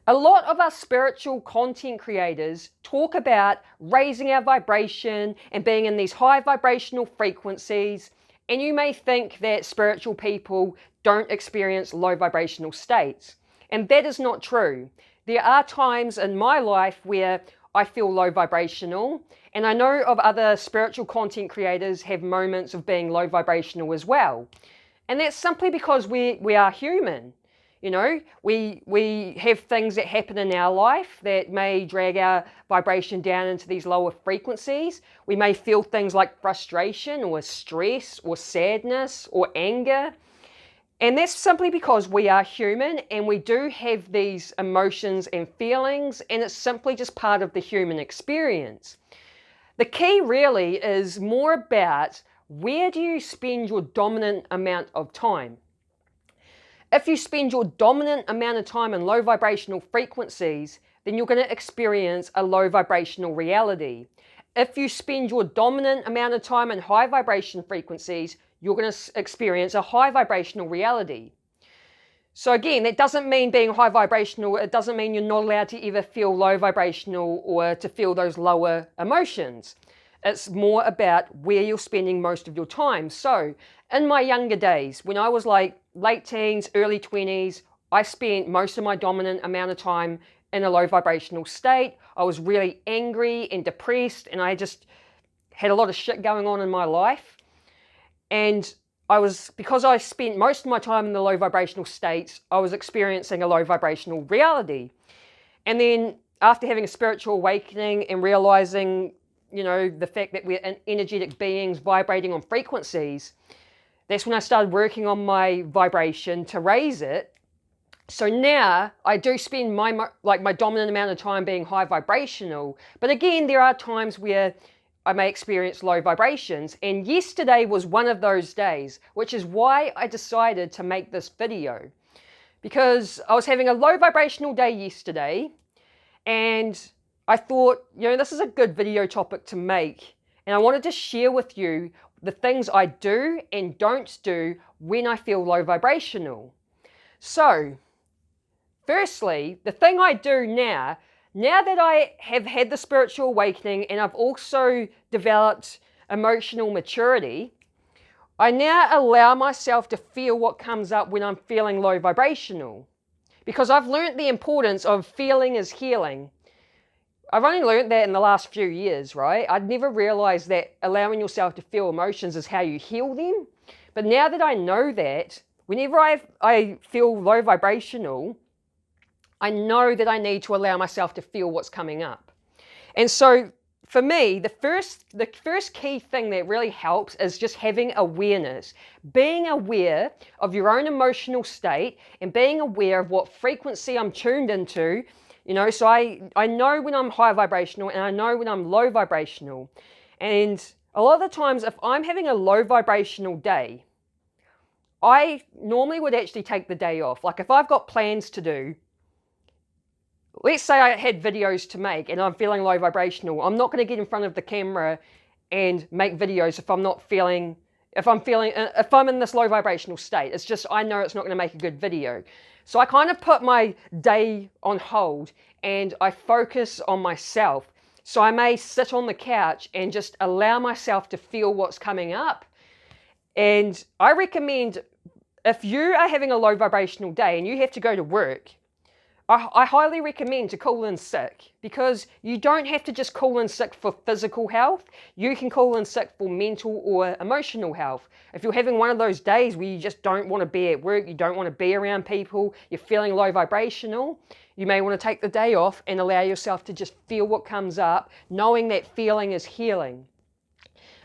A lot of us spiritual content creators talk about raising our vibration and being in these high vibrational frequencies, and you may think that spiritual people don't experience low vibrational states. And that is not true. There are times in my life where I feel low vibrational, and I know of other spiritual content creators have moments of being low vibrational as well. And that's simply because we are human. You know, we have things that happen in our life that may drag our vibration down into these lower frequencies. We may feel things like frustration or stress or sadness or anger. And that's simply because we are human and we do have these emotions and feelings, and it's simply just part of the human experience. The key really is more about where do you spend your dominant amount of time. If you spend your dominant amount of time in low vibrational frequencies, then you're going to experience a low vibrational reality. If you spend your dominant amount of time in high vibration frequencies, you're going to experience a high vibrational reality. So again, that doesn't mean being high vibrational, it doesn't mean you're not allowed to ever feel low vibrational or to feel those lower emotions. It's more about where you're spending most of your time. So in my younger days, when I was like late teens, early 20s, I spent most of my dominant amount of time in a low vibrational state. I was really angry and depressed, and I just had a lot of shit going on in my life. And because I spent most of my time in the low vibrational states, I was experiencing a low vibrational reality. And then after having a spiritual awakening and realizing, you know, the fact that we're energetic beings vibrating on frequencies, that's when I started working on my vibration to raise it. So now I do spend my dominant amount of time being high vibrational. But again, there are times where I may experience low vibrations. And yesterday was one of those days, which is why I decided to make this video. Because I was having a low vibrational day yesterday, and I thought, you know, this is a good video topic to make. And I wanted to share with you the things I do and don't do when I feel low vibrational. So, firstly, the thing I do now that I have had the spiritual awakening and I've also developed emotional maturity, I now allow myself to feel what comes up when I'm feeling low vibrational. Because I've learned the importance of feeling is healing. I've only learned that in the last few years, right? I'd never realized that allowing yourself to feel emotions is how you heal them. But now that I know that, whenever I feel low vibrational, I know that I need to allow myself to feel what's coming up. And so for me, the first key thing that really helps is just having awareness, being aware of your own emotional state and being aware of what frequency I'm tuned into. You know, so I know when I'm high vibrational and I know when I'm low vibrational. And a lot of the times if I'm having a low vibrational day, I normally would actually take the day off. Like if I've got plans to do, let's say I had videos to make and I'm feeling low vibrational, I'm not going to get in front of the camera and make videos if I'm in this low vibrational state. It's just, I know it's not going to make a good video. So I kind of put my day on hold and I focus on myself. So I may sit on the couch and just allow myself to feel what's coming up. And I recommend, if you are having a low vibrational day and you have to go to work, I highly recommend to call in sick, because you don't have to just call in sick for physical health. You can call in sick for mental or emotional health. If you're having one of those days where you just don't want to be at work, you don't want to be around people, you're feeling low vibrational, you may want to take the day off and allow yourself to just feel what comes up, knowing that feeling is healing.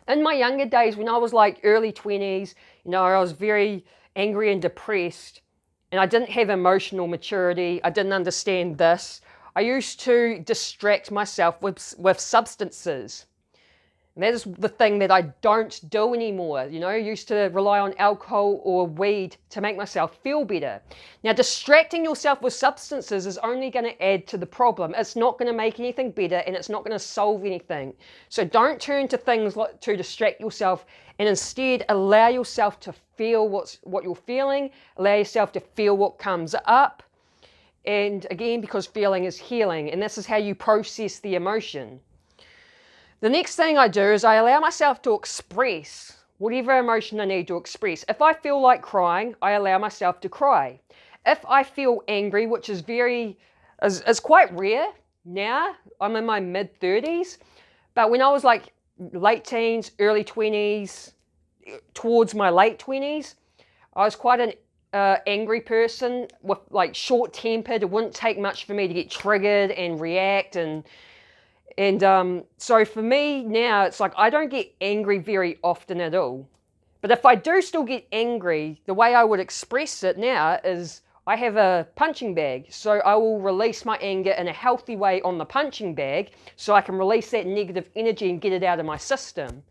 In my younger days, when I was like early 20s, you know, I was very angry and depressed, and I didn't have emotional maturity. I didn't understand this. I used to distract myself with substances. And that is the thing that I don't do anymore. You know, I used to rely on alcohol or weed to make myself feel better. Now, distracting yourself with substances is only going to add to the problem. It's not going to make anything better, and it's not going to solve anything. So don't turn to things to distract yourself, and instead allow yourself to feel what you're feeling, allow yourself to feel what comes up, And again, because feeling is healing, and this is how you process the emotion. The next thing I do is I allow myself to express whatever emotion I need to express. If I feel like crying, I allow myself to cry. If I feel angry, which is quite rare now, I'm in my mid-30s, but when I was like late teens, early 20s, towards my late 20s, I was quite an angry person, with like short-tempered. It wouldn't take much for me to get triggered and react, and so for me now, it's like I don't get angry very often at all. But if I do still get angry, the way I would express it now is I have a punching bag. So I will release my anger in a healthy way on the punching bag so I can release that negative energy and get it out of my system.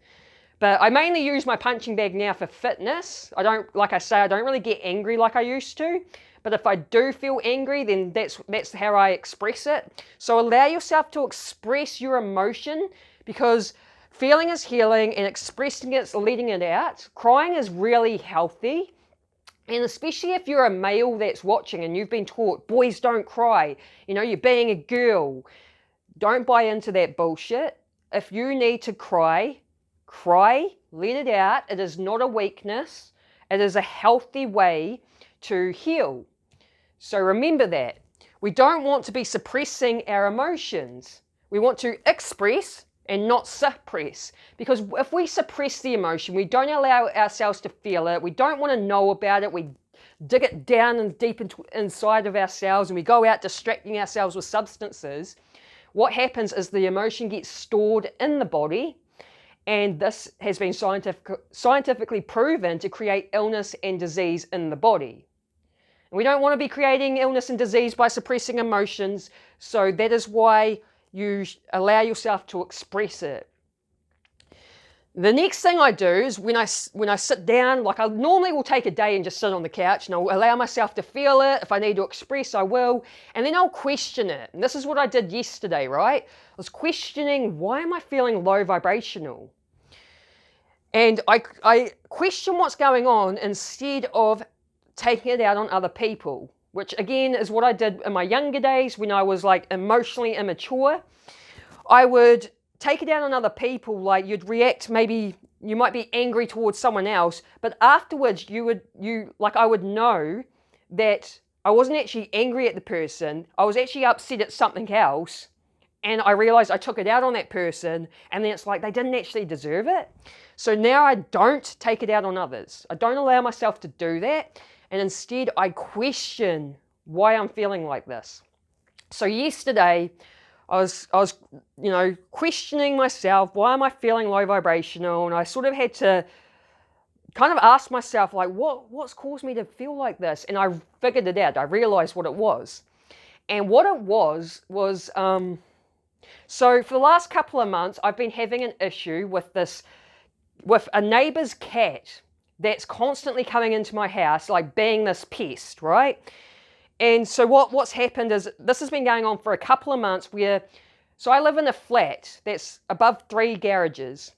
But I mainly use my punching bag now for fitness. Like I say, I don't really get angry like I used to. But if I do feel angry, then that's how I express it. So allow yourself to express your emotion, because feeling is healing and expressing it's letting it out. Crying is really healthy. And especially if you're a male that's watching and you've been taught, boys don't cry, you're being a girl. Don't buy into that bullshit. If you need to cry, let it out. It is not a weakness. It is a healthy way to heal. So remember that. We don't want to be suppressing our emotions. We want to express and not suppress. Because if we suppress the emotion, we don't allow ourselves to feel it, we don't want to know about it, we dig it down and deep inside of ourselves, and we go out distracting ourselves with substances, what happens is the emotion gets stored in the body, and this has been scientifically proven to create illness and disease in the body. And we don't want to be creating illness and disease by suppressing emotions, so that is why you allow yourself to express it. The next thing I do is when I sit down, like I normally will take a day and just sit on the couch and I'll allow myself to feel it. If I need to express, I will. And then I'll question it. And this is what I did yesterday, right? I was questioning, why am I feeling low vibrational? And I question what's going on instead of taking it out on other people, which again is what I did in my younger days when I was like emotionally immature. I would take it out on other people, like you'd react, maybe you might be angry towards someone else, but afterwards I would know that I wasn't actually angry at the person, I was actually upset at something else, and I realized I took it out on that person, and then it's like they didn't actually deserve it. So now I don't take it out on others. I don't allow myself to do that, and instead I question why I'm feeling like this. So yesterday, I was questioning myself, why am I feeling low vibrational? And I sort of had to kind of ask myself, like, what's caused me to feel like this? And I figured it out. I realized what it was. And what it was, so for the last couple of months, I've been having an issue with a neighbor's cat that's constantly coming into my house, like being this pest, right? And so what's happened is this has been going on for a couple of months so I live in a flat that's above 3 garages.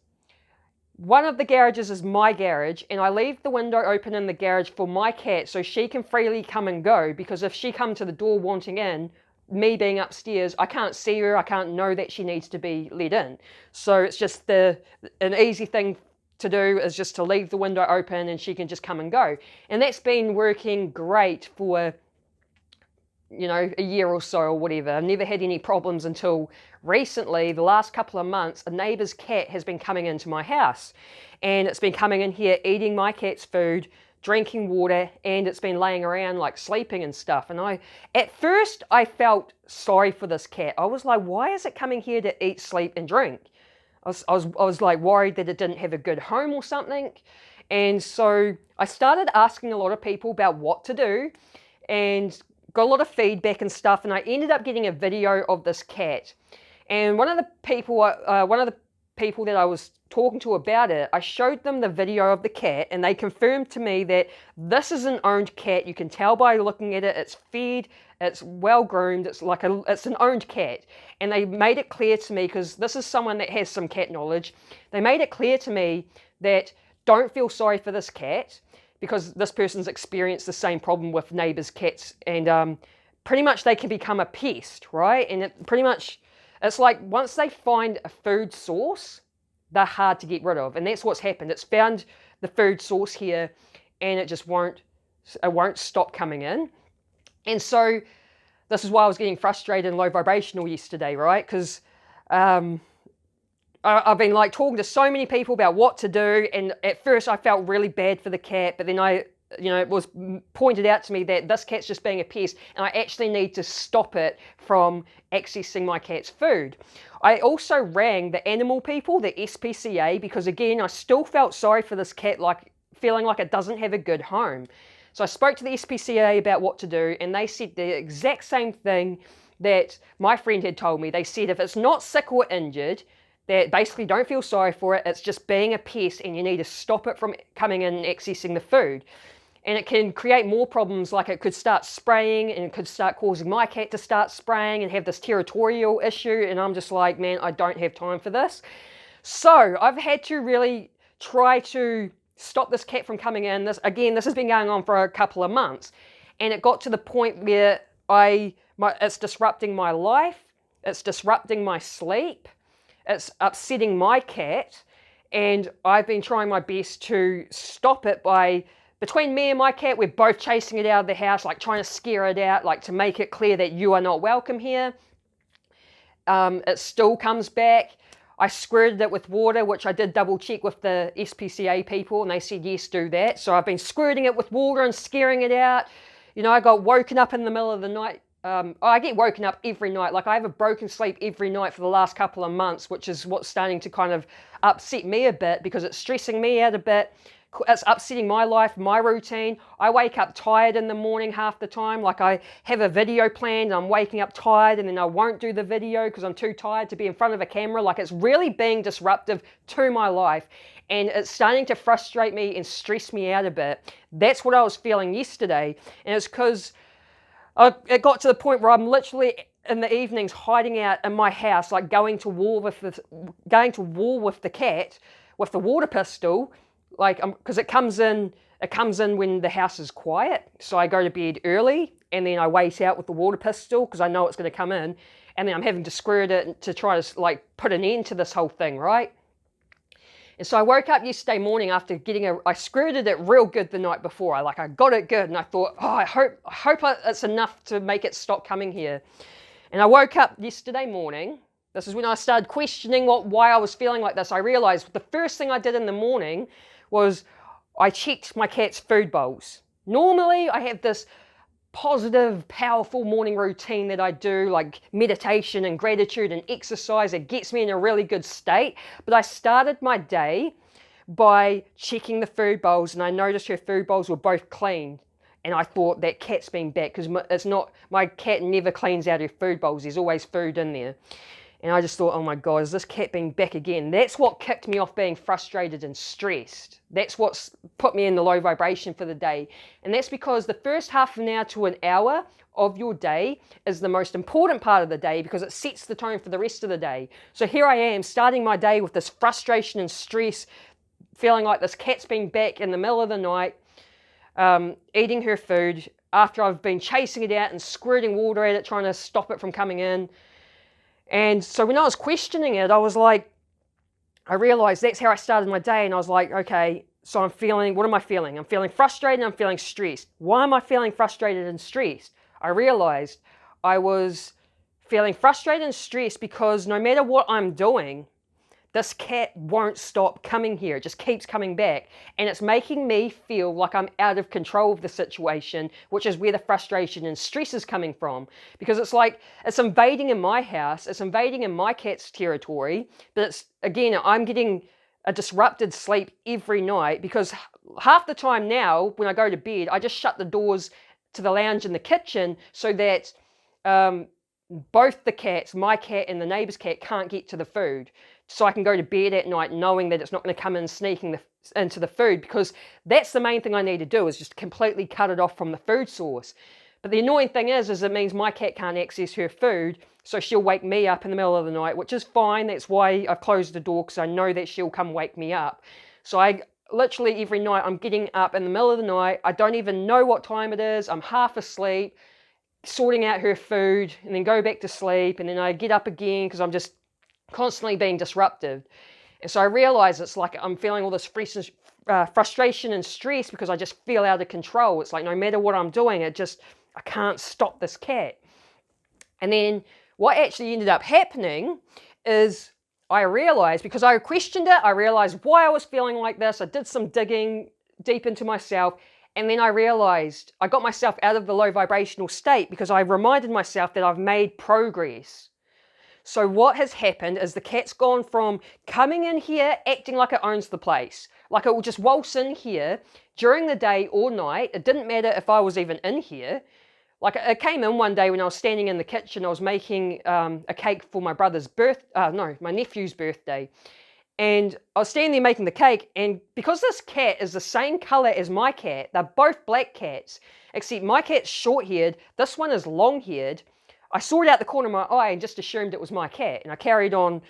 One of the garages is my garage, and I leave the window open in the garage for my cat so she can freely come and go, because if she comes to the door wanting in, me being upstairs, I can't see her, I can't know that she needs to be let in. So it's just an easy thing to do is just to leave the window open and she can just come and go. And that's been working great for a year or so or whatever. I've never had any problems until recently, the last couple of months, a neighbour's cat has been coming into my house. And it's been coming in here, eating my cat's food, drinking water, and it's been laying around like sleeping and stuff. And at first I felt sorry for this cat. I was like, why is it coming here to eat, sleep and drink? I was like worried that it didn't have a good home or something. And so I started asking a lot of people about what to do, and got a lot of feedback and stuff, and I ended up getting a video of this cat. And one of the people that I was talking to about it, I showed them the video of the cat, and they confirmed to me that this is an owned cat. You can tell by looking at it. It's fed, it's well groomed, it's an owned cat. And they made it clear to me, because this is someone that has some cat knowledge, they made it clear to me that don't feel sorry for this cat, because this person's experienced the same problem with neighbours' cats, and pretty much they can become a pest, right? And it pretty much, it's like once they find a food source, they're hard to get rid of. And that's what's happened. It's found the food source here and it won't stop coming in. And so this is why I was getting frustrated and low vibrational yesterday, right? Because I've been like talking to so many people about what to do, and at first I felt really bad for the cat, but then it was pointed out to me that this cat's just being a pest, and I actually need to stop it from accessing my cat's food. I also rang the animal people, the SPCA, because again, I still felt sorry for this cat, like feeling like it doesn't have a good home. So I spoke to the SPCA about what to do, and they said the exact same thing that my friend had told me. They said if it's not sick or injured, that basically don't feel sorry for it, it's just being a pest and you need to stop it from coming in and accessing the food. And it can create more problems, like it could start spraying and it could start causing my cat to start spraying and have this territorial issue, and I'm just like, man, I don't have time for this. So I've had to really try to stop this cat from coming in. This has been going on for a couple of months, and it got to the point where it's disrupting my life, it's disrupting my sleep, it's upsetting my cat, and I've been trying my best to stop it by, between me and my cat, we're both chasing it out of the house, like trying to scare it out, like to make it clear that you are not welcome here. It still comes back. I squirted it with water, which I did double check with the SPCA people, and they said, yes, do that. So I've been squirting it with water and scaring it out. You know, I got woken up in the middle of the night. I get woken up every night. Like I have a broken sleep every night for the last couple of months, which is what's starting to kind of upset me a bit because it's stressing me out a bit. It's upsetting my life, my routine. I wake up tired in the morning half the time. Like I have a video planned, I'm waking up tired, and then I won't do the video because I'm too tired to be in front of a camera. Like it's really being disruptive to my life, and it's starting to frustrate me and stress me out a bit. That's what I was feeling yesterday, and it's because it got to the point where I'm literally in the evenings hiding out in my house, like going to war with the cat with the water pistol, like because it comes in when the house is quiet. So I go to bed early and then I wait out with the water pistol because I know it's going to come in, and then I'm having to squirt it to try to like put an end to this whole thing, right? And so I woke up yesterday morning after I squirted it real good the night before. I got it good, and I thought, oh, I hope it's enough to make it stop coming here. And I woke up yesterday morning. This is when I started questioning why I was feeling like this. I realized the first thing I did in the morning was I checked my cat's food bowls. Normally I have this positive, powerful morning routine that I do, like meditation and gratitude and exercise. It gets me in a really good state. But I started my day by checking the food bowls, and I noticed her food bowls were both clean. And I thought that cat's been back, because my cat never cleans out her food bowls. There's always food in there. And I just thought, oh my God, is this cat being back again? That's what kicked me off being frustrated and stressed. That's what's put me in the low vibration for the day. And that's because the first half an hour to an hour of your day is the most important part of the day, because it sets the tone for the rest of the day. So here I am starting my day with this frustration and stress, feeling like this cat's been back in the middle of the night, eating her food after I've been chasing it out and squirting water at it, trying to stop it from coming in. And so when I was questioning it, I realized that's how I started my day. And I was like, okay, so what am I feeling? I'm feeling frustrated and I'm feeling stressed. Why am I feeling frustrated and stressed? I realized I was feeling frustrated and stressed because no matter what I'm doing, this cat won't stop coming here. It just keeps coming back. And it's making me feel like I'm out of control of the situation, which is where the frustration and stress is coming from. Because it's like, it's invading in my house, it's invading in my cat's territory, but I'm getting a disrupted sleep every night, because half the time now, when I go to bed, I just shut the doors to the lounge and the kitchen so that both the cats, my cat and the neighbor's cat, can't get to the food. So I can go to bed at night knowing that it's not going to come in sneaking into the food, because that's the main thing I need to do, is just completely cut it off from the food source. But the annoying thing is it means my cat can't access her food, so she'll wake me up in the middle of the night, which is fine. That's why I've closed the door, because I know that she'll come wake me up. So I literally every night I'm getting up in the middle of the night. I don't even know what time it is. I'm half asleep. sorting out her food, and then go back to sleep, and then I get up again because I'm just constantly being disruptive. And so I realize it's like I'm feeling all this frustration and stress because I just feel out of control. It's like no matter what I'm doing, I can't stop this cat. And then what actually ended up happening is I realized, because I questioned it, I realized why I was feeling like this. I did some digging deep into myself, and then I realized I got myself out of the low vibrational state because I reminded myself that I've made progress. So what has happened is the cat's gone from coming in here, acting like it owns the place, like it will just waltz in here during the day or night. It didn't matter if I was even in here. Like it came in one day when I was standing in the kitchen. I was making a cake for my my nephew's birthday. And I was standing there making the cake, and because this cat is the same color as my cat, they're both black cats, except my cat's short-haired, this one is long-haired. I saw it out the corner of my eye and just assumed it was my cat, and I carried on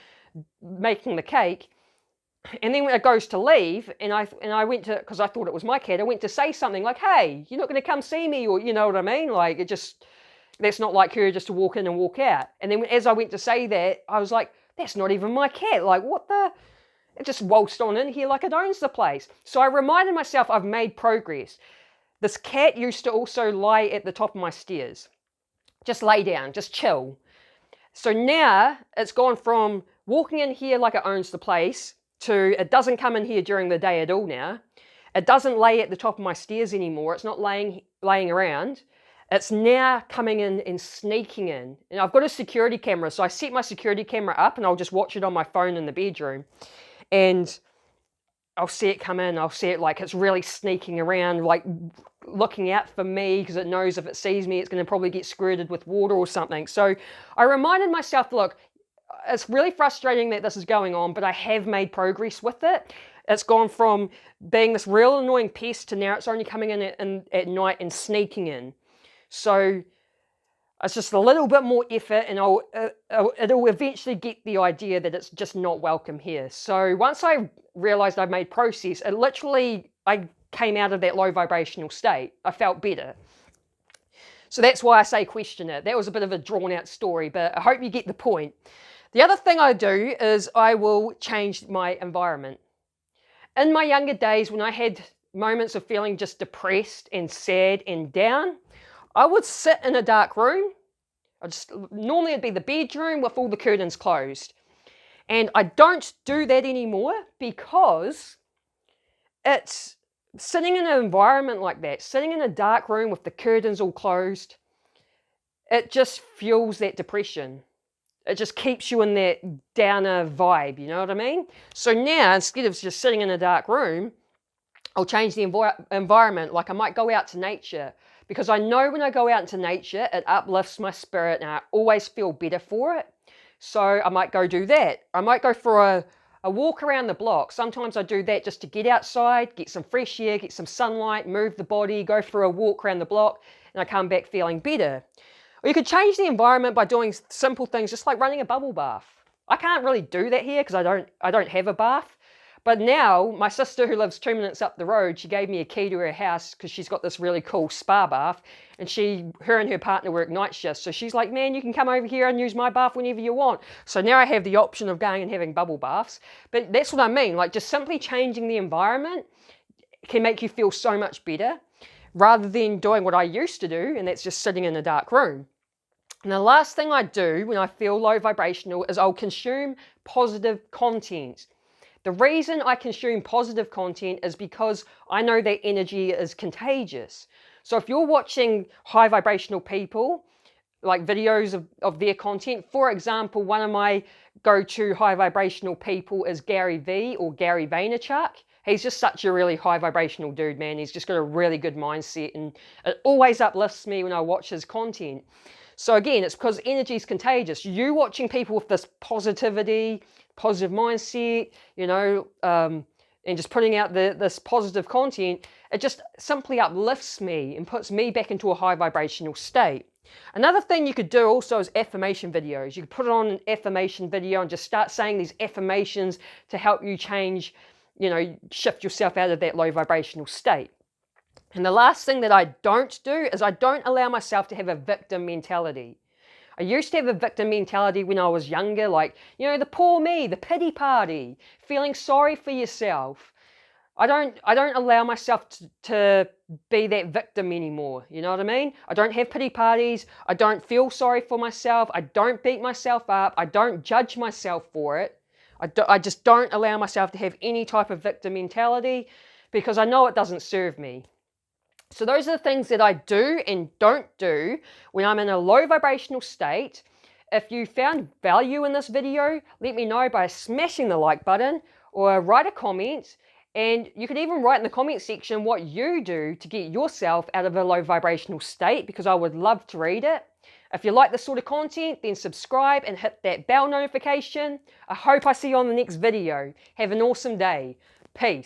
making the cake. And then when it goes to leave, and I went to, because I thought it was my cat, I went to say something like, hey, you're not going to come see me, or you know what I mean? Like, that's not like her just to walk in and walk out. And then as I went to say that, I was like, that's not even my cat. Like, what the? It just waltzed on in here like it owns the place. So I reminded myself I've made progress. This cat used to also lie at the top of my stairs. Just lay down, just chill. So now it's gone from walking in here like it owns the place to it doesn't come in here during the day at all now. It doesn't lay at the top of my stairs anymore. It's not laying around. It's now coming in and sneaking in. And I've got a security camera, so I set my security camera up and I'll just watch it on my phone in the bedroom. And I'll see it come in. I'll see it like it's really sneaking around, like looking out for me because it knows if it sees me, it's going to probably get squirted with water or something. So I reminded myself, look, it's really frustrating that this is going on, but I have made progress with it. It's gone from being this real annoying pest to now it's only coming in at night and sneaking in. So it's just a little bit more effort, and it'll eventually get the idea that it's just not welcome here. So once I realized I'd made progress, I came out of that low vibrational state. I felt better. So that's why I say question it. That was a bit of a drawn out story, but I hope you get the point. The other thing I do is I will change my environment. In my younger days, when I had moments of feeling just depressed and sad and down, I would sit in a dark room. Normally it'd be the bedroom with all the curtains closed. And I don't do that anymore because it's sitting in an environment like that, sitting in a dark room with the curtains all closed, it just fuels that depression. It just keeps you in that downer vibe, you know what I mean? So now, instead of just sitting in a dark room, I'll change the environment. Like I might go out to nature, because I know when I go out into nature, it uplifts my spirit and I always feel better for it. So I might go do that. I might go for a walk around the block. Sometimes I do that just to get outside, get some fresh air, get some sunlight, move the body, go for a walk around the block, and I come back feeling better. Or you could change the environment by doing simple things, just like running a bubble bath. I can't really do that here because I don't have a bath. But now, my sister who lives 2 minutes up the road, she gave me a key to her house because she's got this really cool spa bath. And her and her partner work night shifts. So she's like, man, you can come over here and use my bath whenever you want. So now I have the option of going and having bubble baths. But that's what I mean. Like just simply changing the environment can make you feel so much better rather than doing what I used to do, and that's just sitting in a dark room. And the last thing I do when I feel low vibrational is I'll consume positive content. The reason I consume positive content is because I know that energy is contagious. So if you're watching high vibrational people, like videos of their content, for example, one of my go-to high vibrational people is Gary V or Gary Vaynerchuk. He's just such a really high vibrational dude, man. He's just got a really good mindset and it always uplifts me when I watch his content. So again, it's because energy is contagious. You watching people with this positivity, positive mindset, and just putting out this positive content, it just simply uplifts me and puts me back into a high vibrational state. Another thing you could do also is affirmation videos. You could put it on an affirmation video and just start saying these affirmations to help you change, shift yourself out of that low vibrational state. And the last thing that I don't do is I don't allow myself to have a victim mentality. I used to have a victim mentality when I was younger, like, you know, the poor me, the pity party, feeling sorry for yourself. I don't allow myself to be that victim anymore. You know what I mean? I don't have pity parties. I don't feel sorry for myself. I don't beat myself up. I don't judge myself for it. I just don't allow myself to have any type of victim mentality because I know it doesn't serve me. So those are the things that I do and don't do when I'm in a low vibrational state. If you found value in this video, let me know by smashing the like button or write a comment. And you could even write in the comment section what you do to get yourself out of a low vibrational state, because I would love to read it. If you like this sort of content, then subscribe and hit that bell notification. I hope I see you on the next video. Have an awesome day. Peace.